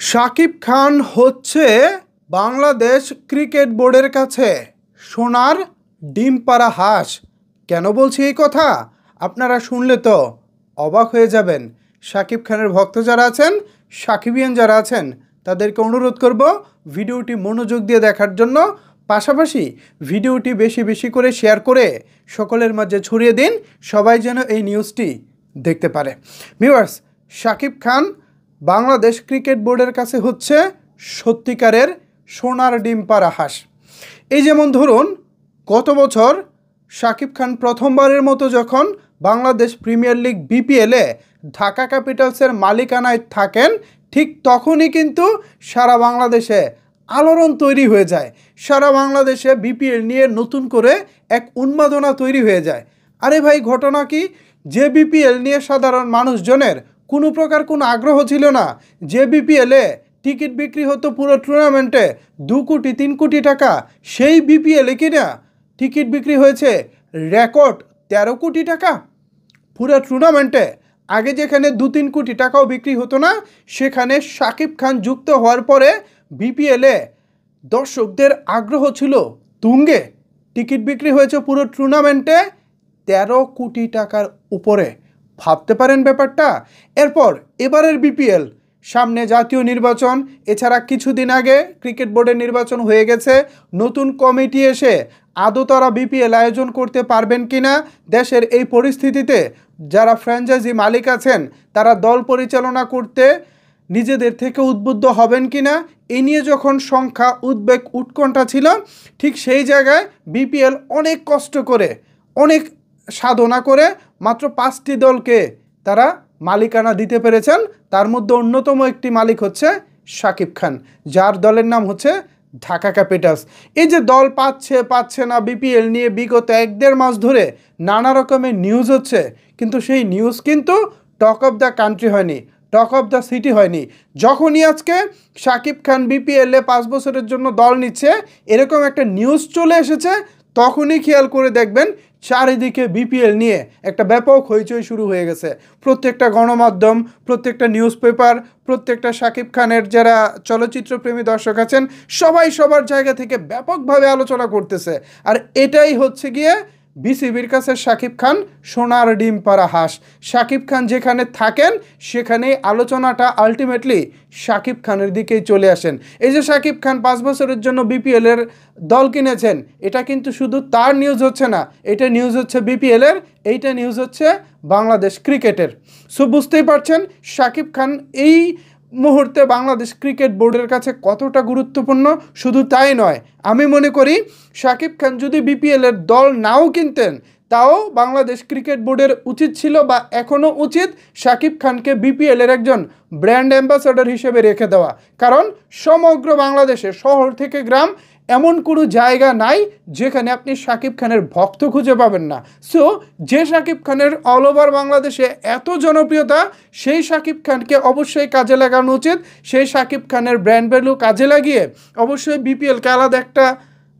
শাকিব খান হচ্ছে বাংলাদেশ ক্রিকেট বোর্ডের কাছে সোনার ডিম পাড়া হাঁস। কেন বলছি এই কথা আপনারা শুনলে তো অবাক হয়ে যাবেন। শাকিব খানের ভক্ত যারা আছেন, সাকিবিয়ান যারা আছেন, তাদেরকে অনুরোধ করব ভিডিওটি মনোযোগ দিয়ে দেখার জন্য। পাশাপাশি ভিডিওটি বেশি বেশি করে শেয়ার করে সকলের মাঝে ছড়িয়ে দিন, সবাই যেন এই নিউজটি দেখতে পারে। ভিউয়ার্স, শাকিব খান বাংলাদেশ ক্রিকেট বোর্ডের কাছে হচ্ছে সত্যিকারের সোনার ডিম পাড়া হাঁস। এই যেমন ধরুন, গত বছর শাকিব খান প্রথমবারের মতো যখন বাংলাদেশ প্রিমিয়ার লিগ বিপিএলে ঢাকা ক্যাপিটালসের মালিকানায় থাকেন, ঠিক তখনই কিন্তু সারা বাংলাদেশে আলোড়ন তৈরি হয়ে যায়। সারা বাংলাদেশে বিপিএল নিয়ে নতুন করে এক উন্মাদনা তৈরি হয়ে যায়। আরে ভাই, ঘটনা কি? যে বিপিএল নিয়ে সাধারণ মানুষজনের কোনো প্রকার কোনো আগ্রহ ছিল না, যে বিপিএলে টিকিট বিক্রি হতো পুরো টুর্নামেন্টে 2 কোটি 3 কোটি টাকা, সেই বিপিএলে কিনা টিকিট বিক্রি হয়েছে রেকর্ড 13 কোটি টাকা পুরো টুর্নামেন্টে। আগে যেখানে 2-3 কোটি টাকাও বিক্রি হতো না, সেখানে শাকিব খান যুক্ত হওয়ার পরে বিপিএলে দর্শকদের আগ্রহ ছিল তুঙ্গে। টিকিট বিক্রি হয়েছে পুরো টুর্নামেন্টে 13 কোটি টাকার উপরে। ভাবতে পারেন ব্যাপারটা। এরপর এবারের বিপিএল, সামনে জাতীয় নির্বাচন, এছাড়া কিছুদিন আগে ক্রিকেট বোর্ডের নির্বাচন হয়ে গেছে। নতুন কমিটি এসে আদৌ তারা বিপিএল আয়োজন করতে পারবেন কিনা, দেশের এই পরিস্থিতিতে যারা ফ্র্যাঞ্চাইজি মালিক আছেন তারা দল পরিচালনা করতে নিজেদের থেকে উদ্বুদ্ধ হবেন কিনা, এ নিয়ে যখন সংখ্যা উদ্বেগ উৎকণ্ঠা ছিল, ঠিক সেই জায়গায় বিপিএল অনেক কষ্ট করে, অনেক সাধনা করে মাত্র 5টি দলকে তারা মালিকানা দিতে পেরেছেন। তার মধ্যে অন্যতম একটি মালিক হচ্ছে শাকিব খান, যার দলের নাম হচ্ছে ঢাকা ক্যাপিটালস। এই যে দল পাচ্ছে না বিপিএল নিয়ে বিগত 1-1.5 মাস ধরে নানা রকমের নিউজ হচ্ছে, কিন্তু সেই নিউজ কিন্তু টক অফ দ্য কান্ট্রি হয়নি, টক অফ দ্য সিটি হয়নি। যখনই আজকে শাকিব খান বিপিএলে 5 বছরের জন্য দল নিচ্ছে, এরকম একটা নিউজ চলে এসেছে, তখনই খেয়াল করে দেখবেন চারিদিকে বিপিএল নিয়ে একটা ব্যাপক হইচই শুরু হয়ে গেছে। প্রত্যেকটা গণমাধ্যম, প্রত্যেকটা নিউজ পেপার, প্রত্যেকটা শাকিব খানের যারা চলচ্চিত্রপ্রেমী দর্শক আছেন, সবাই সবার জায়গা থেকে ব্যাপকভাবে আলোচনা করতেছে। আর এটাই হচ্ছে গিয়ে বিসিবির কাছে শাকিব খান সোনার ডিম পাড়া হাঁস। শাকিব খান যেখানে থাকেন সেখানেই আলোচনাটা আলটিমেটলি শাকিব খানের দিকেই চলে আসেন। এই যে শাকিব খান 5 বছরের জন্য বিপিএলের দল কিনেছেন, এটা কিন্তু শুধু তার নিউজ হচ্ছে না, এটা নিউজ হচ্ছে বিপিএলের, এইটা নিউজ হচ্ছে বাংলাদেশ ক্রিকেটের। সো বুঝতেই পারছেন শাকিব খান এই মুহূর্তে বাংলাদেশ ক্রিকেট বোর্ডের কাছে কতটা গুরুত্বপূর্ণ। শুধু তাই নয়, আমি মনে করি শাকিব খান যদি বিপিএলের দল নাও কিনতেন, তাও বাংলাদেশ ক্রিকেট বোর্ডের উচিত ছিল বা এখনও উচিত শাকিব খানকে বিপিএলের একজন ব্র্যান্ড অ্যাম্বাসাডর হিসেবে রেখে দেওয়া। কারণ সমগ্র বাংলাদেশে শহর থেকে গ্রাম এমন কোনো জায়গা নাই যেখানে আপনি শাকিব খানের ভক্ত খুঁজে পাবেন না। সো যে শাকিব খানের অল ওভার বাংলাদেশে এত জনপ্রিয়তা, সেই শাকিব খানকে অবশ্যই কাজে লাগানো উচিত। সেই শাকিব খানের ব্র্যান্ড ভ্যালু কাজে লাগিয়ে অবশ্যই বিপিএলকে আলাদা একটা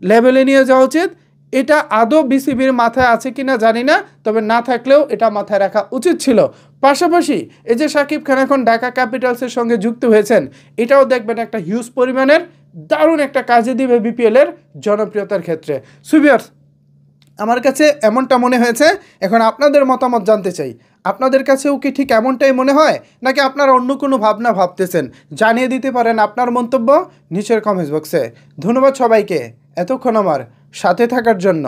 লেভেলে নিয়ে যাওয়া উচিত। এটা আদৌ বিসিবির মাথায় আছে কিনা জানি না, তবে না থাকলেও এটা মাথায় রাখা উচিত ছিল। পাশাপাশি এই যে শাকিব খান এখন ঢাকা ক্যাপিটালসের সঙ্গে যুক্ত হয়েছেন, এটাও দেখবেন একটা হিউজ পরিমাণের দারুণ একটা কাজে দিবে বিপিএলের জনপ্রিয়তার ক্ষেত্রে। সুবিয়ার্স, আমার কাছে এমনটা মনে হয়েছে। এখন আপনাদের মতামত জানতে চাই, আপনাদের কাছেও কি ঠিক এমনটাই মনে হয়, নাকি আপনারা অন্য কোনো ভাবনা ভাবতেছেন? জানিয়ে দিতে পারেন আপনার মন্তব্য নিচের কমেন্টস বক্সে। ধন্যবাদ সবাইকে এতক্ষণ আমার সাথে থাকার জন্য।